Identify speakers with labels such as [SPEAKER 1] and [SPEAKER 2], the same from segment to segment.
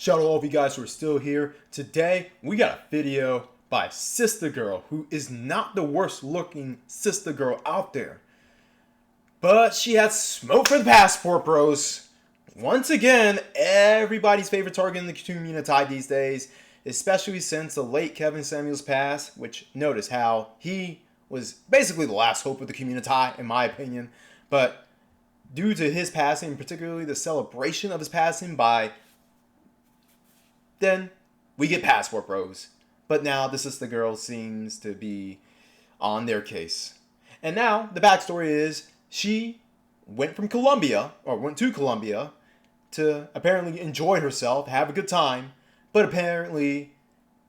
[SPEAKER 1] Shout out to all of you guys who are still here. Today, we got a video by Sistah Girl, who is not the worst looking Sistah Girl out there. But she had smoke for the passport, bros. Once again, everybody's favorite target in the community these days, especially since the late Kevin Samuels passed, which notice how he was basically the last hope of the community, in my opinion. But due to his passing, particularly the celebration of his passing then we get passport bros. But now the Sistah Girl seems to be on their case. And now the backstory is she went to Colombia to apparently enjoy herself, have a good time, but apparently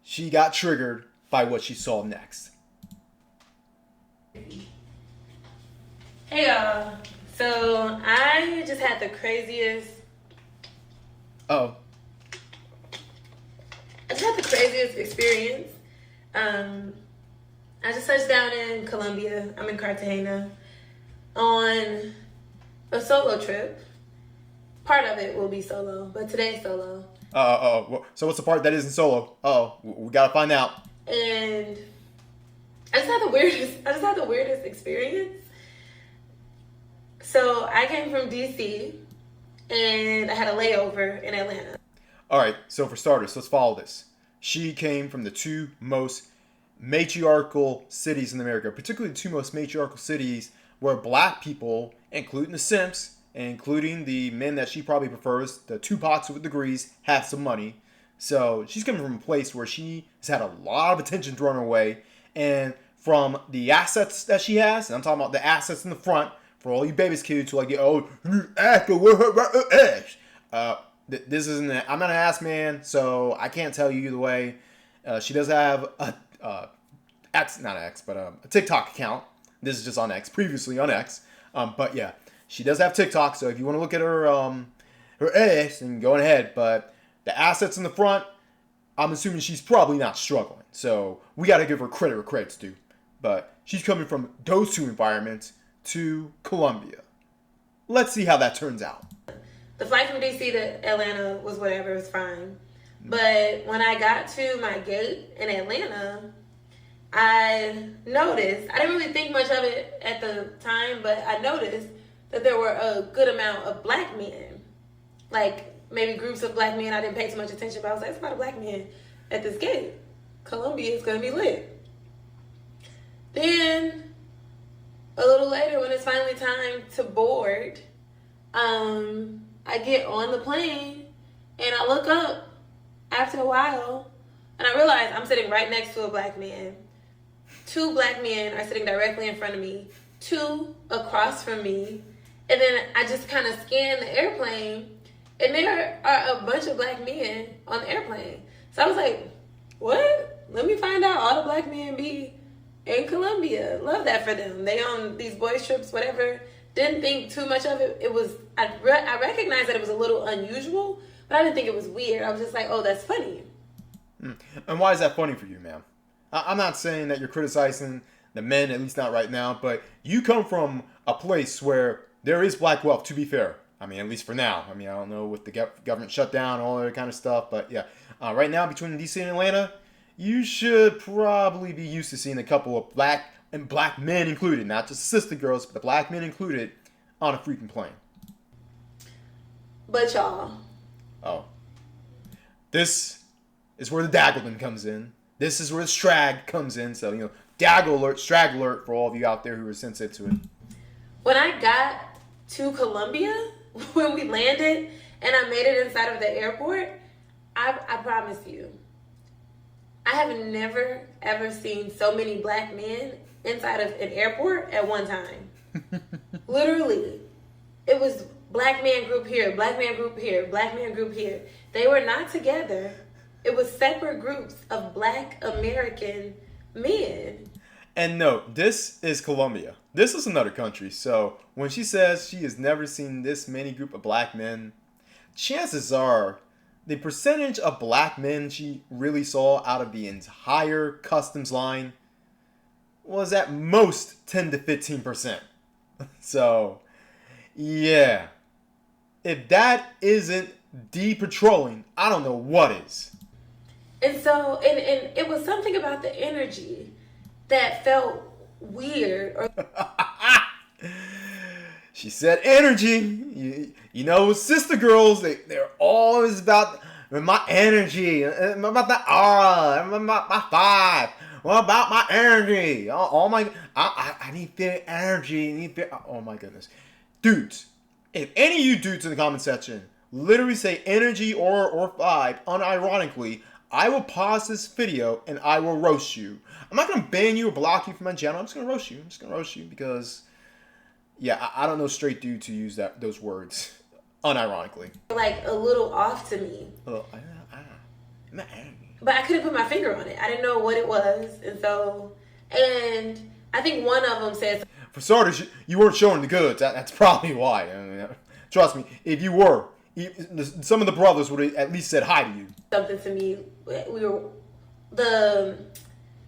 [SPEAKER 1] she got triggered by what she saw next.
[SPEAKER 2] Hey y'all, so I just had the craziest experience. I just touched down in Colombia. I'm in Cartagena on a solo trip. Part of it will be solo, but today's solo.
[SPEAKER 1] So what's the part that isn't solo? We gotta find out.
[SPEAKER 2] And I just had the weirdest experience. So I came from DC and I had a layover in Atlanta.
[SPEAKER 1] Alright, so for starters, let's follow this. She came from the two most matriarchal cities in America, particularly the two most matriarchal cities where black people, including the simps, including the men that she probably prefers, the Tupacs with degrees, have some money. So she's coming from a place where she has had a lot of attention thrown her way. And from the assets that she has, and I'm talking about the assets in the front, for all you babies kids who like, this isn't I'm not an ass man, so I can't tell you either way. She does have a TikTok account. This is just on X, previously on X. But yeah, she does have TikTok, so if you want to look at her ass, then go ahead. But the assets in the front, I'm assuming she's probably not struggling. So we got to give her credit where credit's due. But she's coming from those two environments to Colombia. Let's see how that turns out.
[SPEAKER 2] The flight from DC to Atlanta was whatever, it was fine. But when I got to my gate in Atlanta, I noticed, I didn't really think much of it at the time, but I noticed that there were a good amount of black men. Like, maybe groups of black men. I didn't pay too much attention, but I was like, it's a lot of black men at this gate. Colombia is going to be lit. Then, a little later, when it's finally time to board, I get on the plane, and I look up after a while, and I realize I'm sitting right next to a black man. Two black men are sitting directly in front of me, two across from me, and then I just kind of scan the airplane, and there are a bunch of black men on the airplane. So I was like, what? Let me find out all the black men be in Colombia. Love that for them. They on these boys trips, whatever. Didn't think too much of it. It was, I recognized that it was a little unusual, but I didn't think it was weird. I was just like, oh, that's funny.
[SPEAKER 1] And why is that funny for you, ma'am? I'm not saying that you're criticizing the men, at least not right now, but you come from a place where there is black wealth, to be fair. I mean, at least for now. I mean, I don't know with the government shutdown and all that kind of stuff, but yeah. Right now, between DC and Atlanta, you should probably be used to seeing a couple of black men included, not just Sistah girls, but the black men included on a freaking plane.
[SPEAKER 2] But y'all.
[SPEAKER 1] Oh. This is where the Daggleton comes in. This is where the strag comes in. So, Daggle alert, strag alert for all of you out there who are sensitive to it.
[SPEAKER 2] When I got to Colombia, when we landed and I made it inside of the airport, I promise you, I have never, ever seen so many black men inside of an airport at one time. Literally. It was black man group here, black man group here, black man group here. They were not together. It was separate groups of black American men.
[SPEAKER 1] And no, this is Colombia. This is another country. So when she says she has never seen this many group of black men, chances are the percentage of black men she really saw out of the entire customs line was at most 10 to 15%. So, yeah. If that isn't patrolling, I don't know what is.
[SPEAKER 2] And so, and it was something about the energy that felt weird. Or
[SPEAKER 1] She said energy. You know, sister girls, they're always about my energy, about the aura, about my vibe. What about my energy? Oh my, I need their energy. Oh my goodness. Dudes, if any of you dudes in the comment section literally say energy or vibe unironically, I will pause this video and I will roast you. I'm not going to ban you or block you from my channel. I'm just going to roast you. I'm just going to roast you because, yeah, I don't know straight dudes who use those words unironically.
[SPEAKER 2] Like a little off to me. But I couldn't put my finger on it. I didn't know what it was. And I think one of them said,
[SPEAKER 1] for starters, you weren't showing the goods. That's probably why. I mean, trust me, if you were, some of the brothers would have at least said hi to you.
[SPEAKER 2] Something to me. The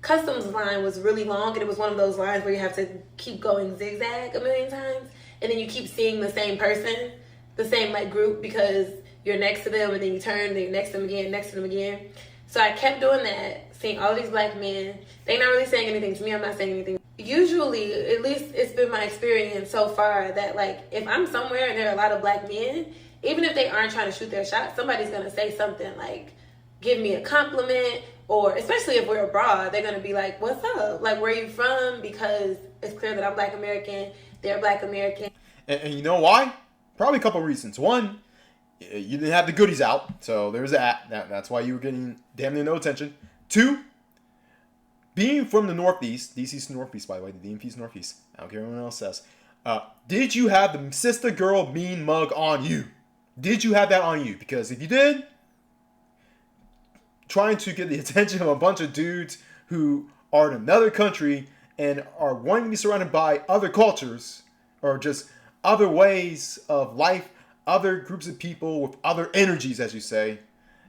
[SPEAKER 2] customs line was really long, and it was one of those lines where you have to keep going zigzag a million times, and then you keep seeing the same person, the same like group, because you're next to them, and then you turn, and then you're next to them again, next to them again. So I kept doing that, seeing all these black men. They're not really saying anything to me. I'm not saying anything. Usually, at least it's been my experience so far, that like if I'm somewhere and there are a lot of black men, even if they aren't trying to shoot their shot, somebody's going to say something like, give me a compliment, or especially if we're abroad, they're going to be like, what's up? Like, where are you from? Because it's clear that I'm Black American, they're Black American.
[SPEAKER 1] And you know why? Probably a couple of reasons. One, you didn't have the goodies out, so there's that. That's why you were getting damn near no attention. Two, being from the Northeast, DC's Northeast, by the way, the DMV's Northeast. I don't care what anyone else says. Did you have the sister girl mean mug on you? Did you have that on you? Because if you did, trying to get the attention of a bunch of dudes who are in another country and are wanting to be surrounded by other cultures or just other ways of life, other groups of people with other energies, as you say.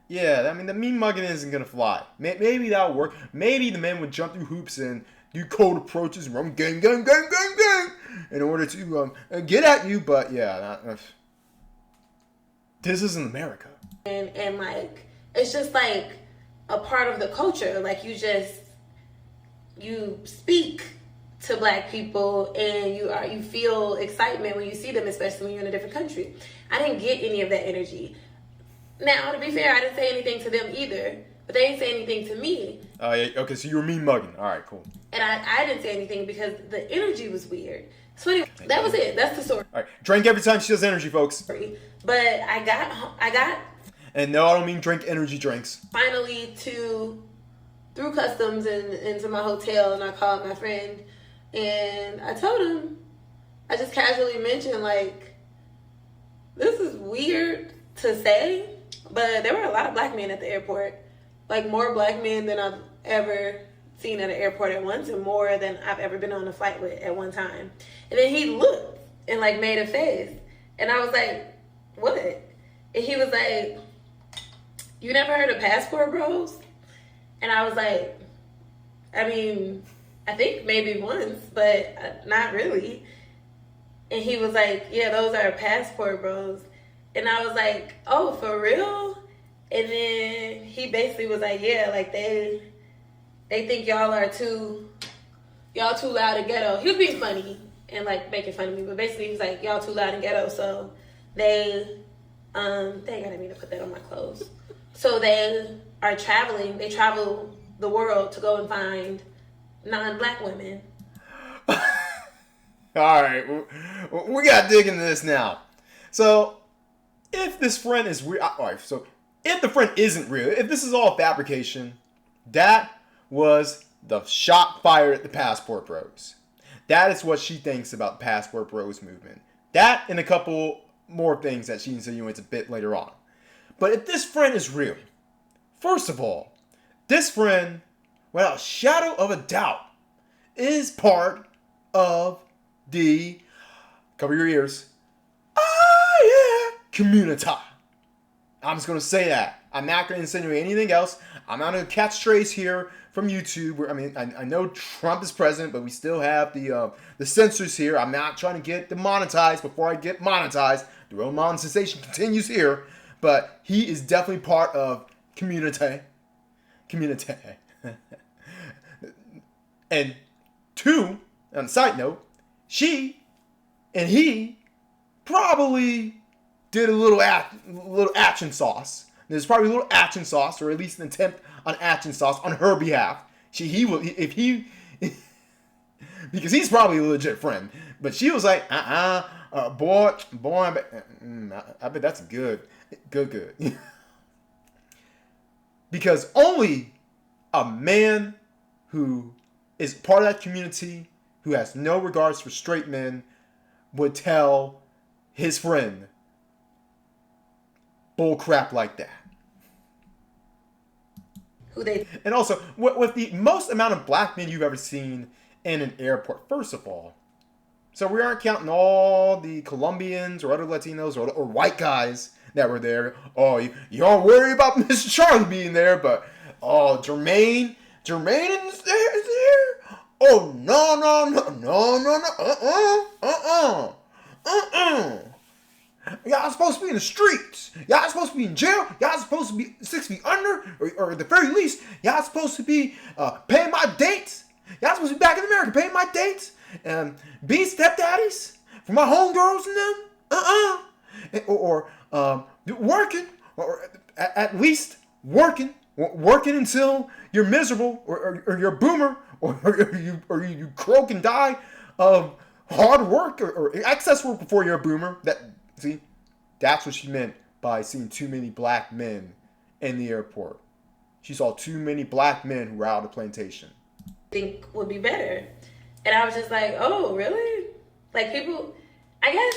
[SPEAKER 1] Yeah, I mean, the mean mugging isn't going to fly. Maybe that'll work. Maybe the men would jump through hoops and do cold approaches and run gang in order to get at you. But yeah, this isn't America.
[SPEAKER 2] And like, it's just like a part of the culture. Like you speak to black people and you feel excitement when you see them, especially when you're in a different country. I didn't get any of that energy. Now, to be fair, I didn't say anything to them either, but they didn't say anything to me.
[SPEAKER 1] Oh, yeah, okay, so you were mean mugging. All right, cool.
[SPEAKER 2] And I didn't say anything because the energy was weird. So anyway, that was it. That's the story.
[SPEAKER 1] All right, drink every time she does energy, folks.
[SPEAKER 2] But I got.
[SPEAKER 1] And no, I don't mean drink energy drinks.
[SPEAKER 2] Finally through customs and into my hotel, and I called my friend, and I told him, I just casually mentioned, like, this is weird to say, but there were a lot of black men at the airport. Like, more black men than I've ever seen at an airport at once, and more than I've ever been on a flight with at one time. And then he looked and, like, made a face. And I was like, what? And he was like, you never heard of passport bros? And I was like, I mean, I think maybe once, but not really. And he was like, yeah, those are passport bros. And I was like, oh, for real? And then he basically was like, yeah, like they think y'all too loud and ghetto. He was being funny and like making fun of me, but basically he was like, y'all too loud and ghetto, so dang, I didn't mean to put that on my clothes. So they are traveling. They travel the world to go and find non-black women.
[SPEAKER 1] All right, we got to dig into this now. So, if this friend is real, all right, so if the friend isn't real, if this is all fabrication, that was the shot fired at the Passport Bros. That is what she thinks about the Passport Bros movement. That and a couple more things that she insinuates a bit later on. But if this friend is real, first of all, this friend, without a shadow of a doubt, is part of the, cover your ears, community. I'm just going to say that. I'm not going to insinuate anything else. I'm not going to catch strays here from YouTube. I mean, I know Trump is president, but we still have the censors here. I'm not trying to get demonetized before I get monetized. The real monetization continues here. but he is definitely part of community. And two, on a side note, she and he probably did a little action sauce. There's probably a little action sauce, or at least an attempt on action sauce on her behalf. Because he's probably a legit friend. But she was like, boy, I bet that's good. Because only a man who is part of that community, who has no regards for straight men, would tell his friend bull crap like that. And also, with the most amount of black men you've ever seen in an airport, first of all, so we aren't counting all the Colombians or other Latinos or white guys that were there. Oh, you don't worry about Mr. Charlie being there, but Jermaine is there. Oh no, Y'all supposed to be in the streets. Y'all supposed to be in jail. Y'all supposed to be 6 feet under, or at the very least, y'all supposed to be paying my dates. Y'all supposed to be back in America paying my dates. Being stepdaddies for my homegirls and them. Or working, or at least working until you're miserable, or you're a boomer, or you croak and die of hard work or excess work before you're a boomer. That's what she meant by seeing too many black men in the airport. She saw too many black men who were out of plantation.
[SPEAKER 2] Think would be better. And I was just like, oh, really? Like, people, I guess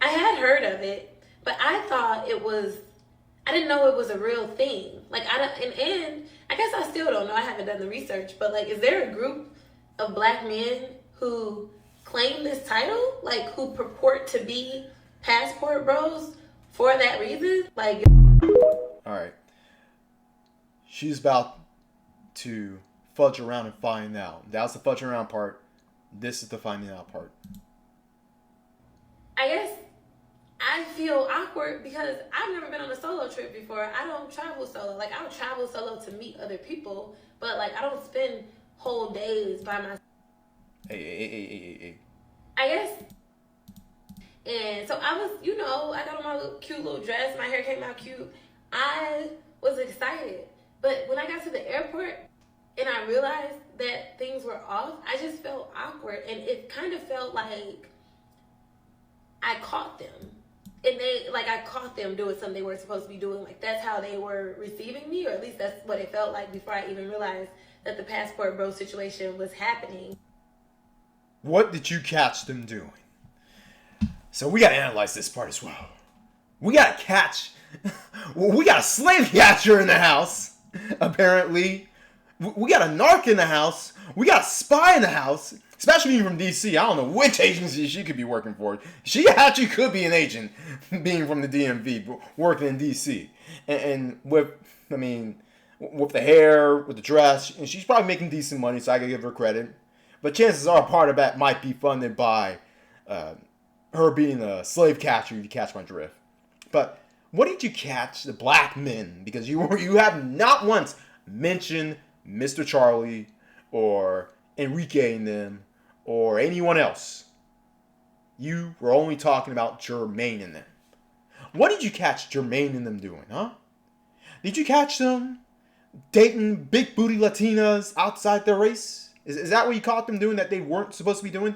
[SPEAKER 2] I had heard of it, but I thought I didn't know it was a real thing. Like, and I guess I still don't know. I haven't done the research, but like, is there a group of black men who claim this title? Like, who purport to be passport bros for that reason? Like,
[SPEAKER 1] all right. She's about to fudge around and find out. That was the fudge around part. This is the finding out part.
[SPEAKER 2] I guess I feel awkward because I've never been on a solo trip before. I don't travel solo. Like, I don't travel solo to meet other people, but like, I don't spend whole days by myself.
[SPEAKER 1] Hey.
[SPEAKER 2] I guess. And so I was, I got on my cute little dress. My hair came out cute. I was excited. But when I got to the airport and I realized that things were off, I just felt awkward. And it kind of felt like I caught them. And I caught them doing something they weren't supposed to be doing. Like, that's how they were receiving me, or at least that's what it felt like before I even realized that the passport bro situation was happening.
[SPEAKER 1] What did you catch them doing? So we gotta analyze this part as well. We got a slave catcher in the house, apparently. We got a narc in the house. We got a spy in the house, especially being from DC. I don't know which agency she could be working for. She actually could be an agent, being from the DMV, working in DC. And with the hair, with the dress, and she's probably making decent money, so I gotta give her credit. But chances are part of that might be funded by her being a slave catcher, if you catch my drift. But what did you catch the black men? Because you have not once mentioned Mr. Charlie or Enrique and them or anyone else. You were only talking about Jermaine and them. What did you catch Jermaine and them doing, huh? Did you catch them dating big booty Latinas outside their race? Is that what you caught them doing that they weren't supposed to be doing?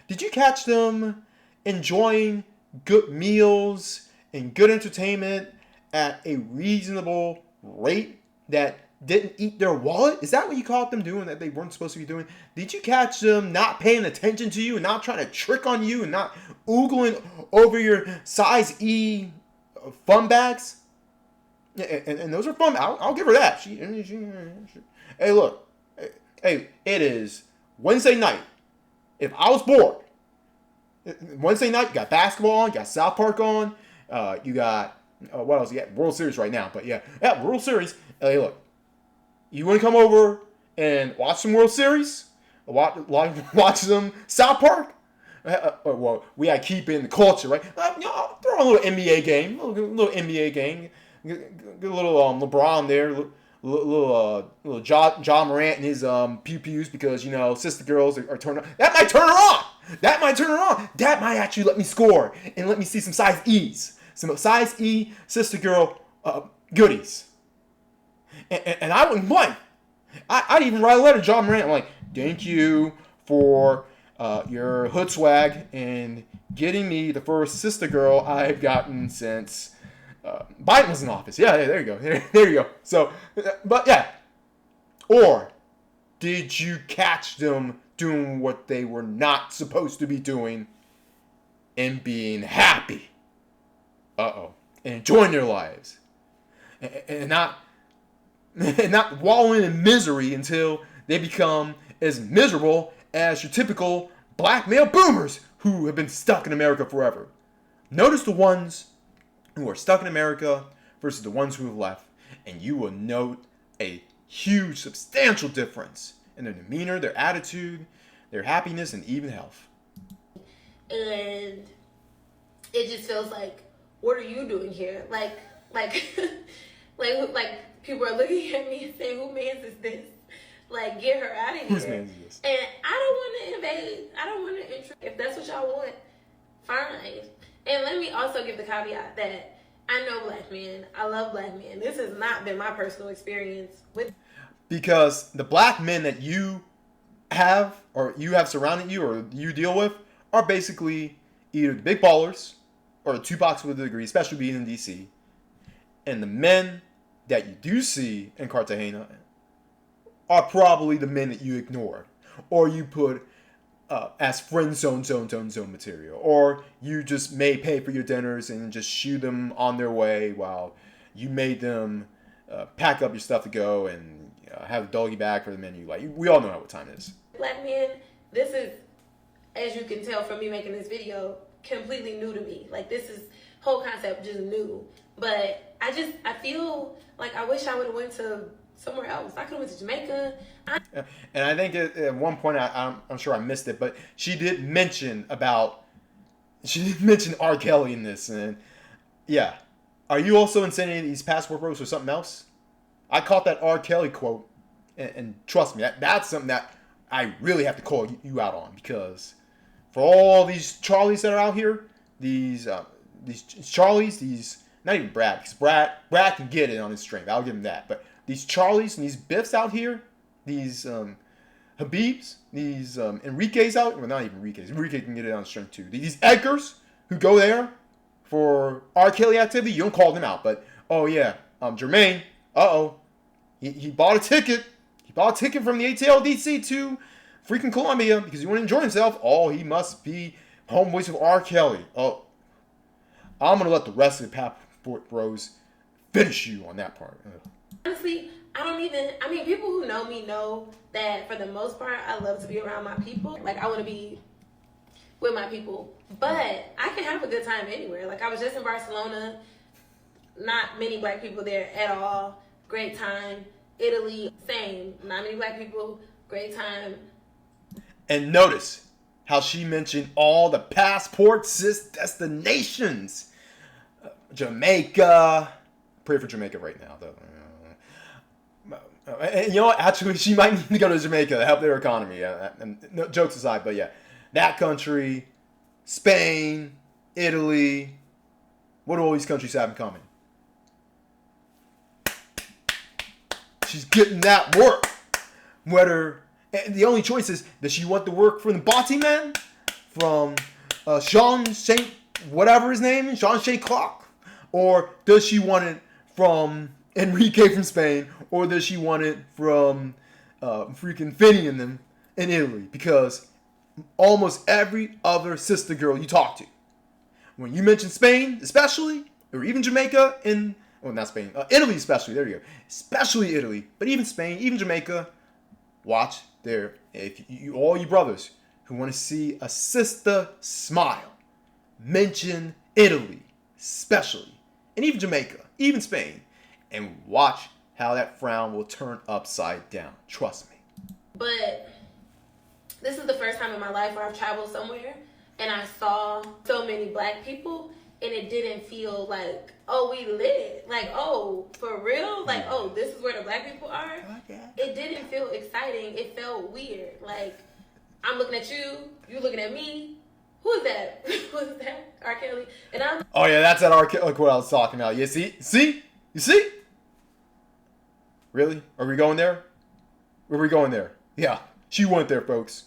[SPEAKER 1] Did you catch them enjoying good meals and good entertainment at a reasonable rate that didn't eat their wallet? Is that what you caught them doing that they weren't supposed to be doing? Did you catch them not paying attention to you and not trying to trick on you and not oogling over your size E fun bags? And those are fun. I'll give her that. Hey, look. Hey, it is Wednesday night. If I was bored, Wednesday night, you got basketball on, you got South Park on, you got, what else? You got World Series right now, but yeah, World Series. Hey, look, you want to come over and watch some World Series? Watch some South Park? Well, we gotta keep it in the culture, right? I'll throw a little NBA game, little NBA game, get a little LeBron there, little Ja Morant and his pew pews because sister girls are turned on. That might turn her on. That might turn her on. That might actually let me score and let me see some size E's, some size E sister girl goodies. And I wouldn't blame. I'd even write a letter to Ja Morant. I'm like, thank you for your hood swag and getting me the first sister girl I've gotten since Biden was in office. Yeah, there you go. There you go. So, but yeah. Or did you catch them doing what they were not supposed to be doing and being happy? And enjoying their lives. And not wallowing in misery until they become as miserable as your typical black male boomers who have been stuck in America forever. Notice the ones who are stuck in America versus the ones who have left, and you will note a huge, substantial difference in their demeanor, their attitude, their happiness, and even health.
[SPEAKER 2] And it just feels like, what are you doing here? Like people are looking at me and saying, who man's is this? Like, get her out of here.
[SPEAKER 1] Whose man's is this?
[SPEAKER 2] And I don't want to invade. I don't want to intrude. If that's what y'all want, fine. And let me also give the caveat that I know black men. I love black men. This has not been my personal experience with.
[SPEAKER 1] Because the black men that you have, or you have surrounded you, or you deal with, are basically either the big ballers or the Tupacs with a degree, especially being in DC. And the men that you do see in Cartagena are probably the men that you ignored, or you put as friend zone material, or you just may pay for your dinners and just shoo them on their way while you made them pack up your stuff to go and have a doggy bag for the menu. Like, we all know what time it is.
[SPEAKER 2] Black men, this is, as you can tell from me making this video, completely new to me. Like, this is whole concept just new. But I feel like I wish I would have went to somewhere else. I could have went to Jamaica.
[SPEAKER 1] And I think at one point, I'm sure I missed it, but she did mention R. Kelly in this. And yeah. Are you also in any of these passport bros or something else? I caught that R. Kelly quote, and trust me, that's something that I really have to call you out on, because for all these Charlies that are out here, these Charlies, these, not even Brad, because Brad can get it on his strength, I'll give him that, but these Charlies and these Biffs out here, these Habibs, these Enriques out, well, not even Enrique can get it on his strength too. These Edgars who go there for R. Kelly activity, you don't call them out, but oh yeah, Jermaine, he bought a ticket. He bought a ticket from the ATL-DC to freaking Colombia because he wanted to enjoy himself. Oh, he must be homeboys with R. Kelly. Oh, I'm gonna let the rest of the passport bros finish you on that part.
[SPEAKER 2] Honestly, people who know me know that for the most part, I love to be around my people. Like, I want to be with my people, but I can have a good time anywhere. Like, I was just in Barcelona, not many black people there at all. Great time. Italy, same. Not many black people. Great time.
[SPEAKER 1] And notice how she mentioned all the passport cis destinations. Jamaica. Pray for Jamaica right now, though. And you know what? Actually, she might need to go to Jamaica to help their economy. And no, jokes aside, but yeah. That country, Spain, Italy. What do all these countries have in common? She's getting that work. The only choice is, does she want the work from the Bati man? From Sean St. whatever his name is, Sean St. Clark? Or does she want it from Enrique from Spain? Or does she want it from freaking Finny and them in Italy? Because almost every other sister girl you talk to, when you mention Spain especially, or even Jamaica, not Spain, Italy especially, there you go, especially Italy, but even Spain, even Jamaica, watch there. If you, all you brothers who want to see a sister smile, mention Italy especially, and even Jamaica, even Spain, and watch how that frown will turn upside down. Trust me.
[SPEAKER 2] But this is the first time in my life where I've traveled somewhere and I saw so many black people, and it didn't feel like, oh, we lit. Like, oh, for real? Like, oh, this is where the black people are? It didn't feel exciting. It felt weird. Like, I'm looking at you, you looking at me. Who is that? Who is that? R. Kelly. And I'm...
[SPEAKER 1] Oh, yeah, that's that R. Kelly. Look what I was talking about. You see? See? You see? Really? Are we going there? Are we going there? Yeah. She went there, folks.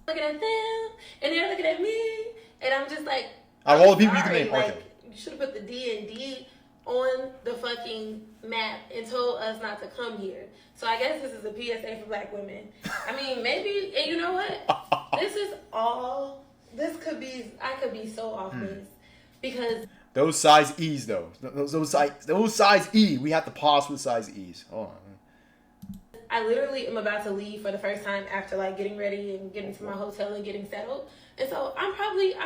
[SPEAKER 2] Looking at them, and they're looking at me, and I'm just like,
[SPEAKER 1] out of all the people you can name,
[SPEAKER 2] like, you should have put the D&D on the fucking map and told us not to come here. So I guess this is a PSA for black women. I mean, maybe, and you know what? This could be, I could be so off base because
[SPEAKER 1] those size E's though, those size E, we have to pause for the size E's. Oh.
[SPEAKER 2] I literally am about to leave for the first time after like getting ready and getting to my hotel and getting settled. And so I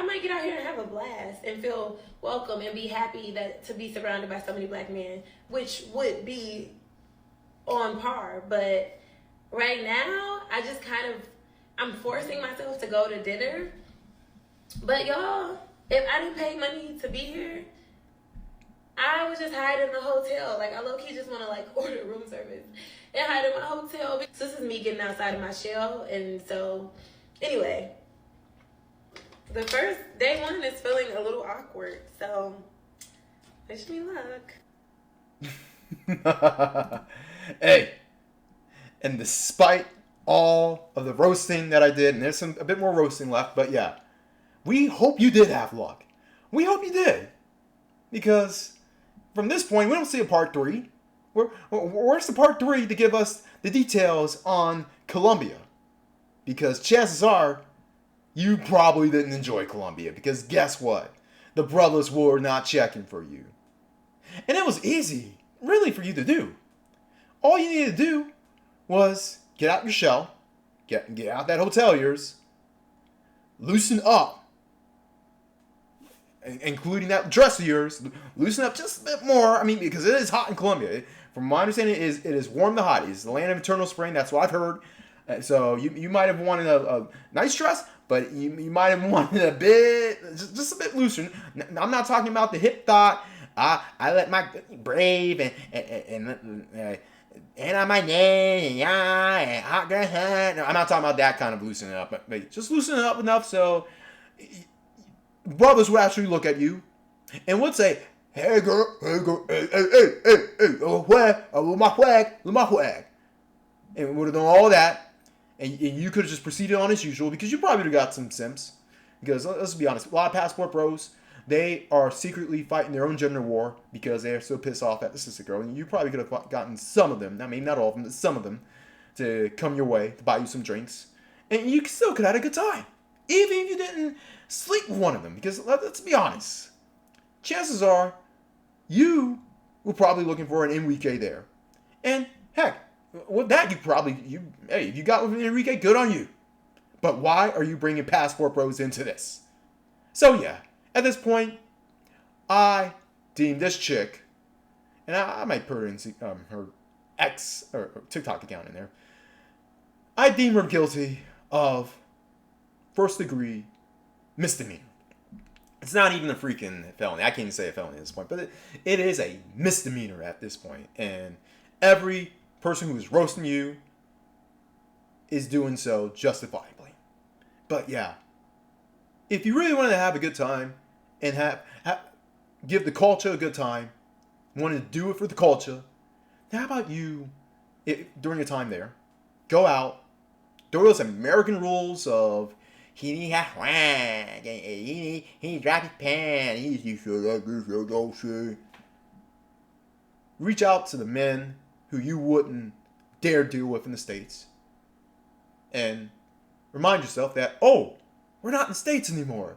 [SPEAKER 2] might get out here and have a blast and feel welcome and be happy to be surrounded by so many black men, which would be on par. But right now, I'm forcing myself to go to dinner. But y'all, if I didn't pay money to be here, I would just hide in the hotel. Like, I low-key just want to like order room service and hide in my hotel. So this is me getting outside of my shell. And so, anyway, the first day one is feeling a little awkward. So, wish me luck.
[SPEAKER 1] Hey, and despite all of the roasting that I did, and there's a bit more roasting left, but yeah, we hope you did have luck. We hope you did. Because from this point, we don't see a part 3. Where's the part 3 to give us the details on Colombia? Because chances are, you probably didn't enjoy Colombia. Because guess what? The brothers were not checking for you. And it was easy, really, for you to do. All you needed to do was get out your shell, get out that hotel of yours, loosen up, including that dress of yours, loosen up just a bit more. I mean, because it is hot in Colombia. From my understanding, it is warm to hot. It's the land of eternal spring. That's what I've heard. So you might have wanted a nice dress, but you might have wanted a bit, just a bit looser. I'm not talking about the hip thought. I let my brave and on my name and hot girl hat. No, I'm not talking about that kind of loosening up, but just loosening up enough so brothers would actually look at you and would say, hey girl, my flag. And would have done all that, and you could have just proceeded on as usual, because you probably would have got some simps. Because let's be honest, a lot of passport bros, they are secretly fighting their own gender war because they are so pissed off at the sister girl. And you probably could have gotten some of them, I mean not all of them, but some of them, to come your way, to buy you some drinks. And you still could have had a good time. Even if you didn't sleep with one of them. Because let's be honest, chances are you were probably looking for an Enrique there. And heck, with that, if you got with Enrique, good on you. But why are you bringing passport bros into this? So yeah, at this point, I deem this chick, and I might put her in her X or TikTok account in there. I deem her guilty of first degree misdemeanor. It's not even a freaking felony. I can't even say a felony at this point, but it is a misdemeanor at this point. And every person who is roasting you is doing so justifiably. But yeah, if you really wanted to have a good time and give the culture a good time, wanted to do it for the culture, how about you, during your time there, go out, throw those American rules of he need have swag, he need drop his pants, he should like this, don't say. Reach out to the men who you wouldn't dare deal with in the States. And remind yourself that, oh, we're not in the States anymore.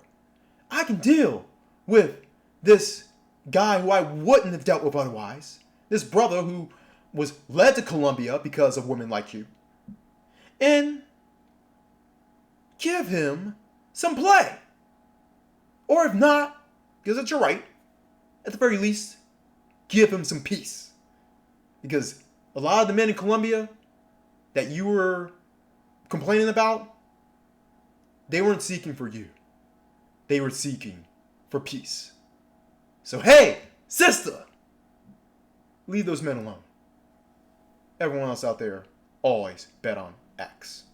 [SPEAKER 1] I can deal with this guy who I wouldn't have dealt with otherwise. This brother who was led to Colombia because of women like you. And give him some play. Or if not, because it's your right, at the very least, give him some peace. Because a lot of the men in Colombia that you were complaining about, they weren't seeking for you. they were seeking for peace. So hey, Sistah, leave those men alone. Everyone else out there, always bet on X.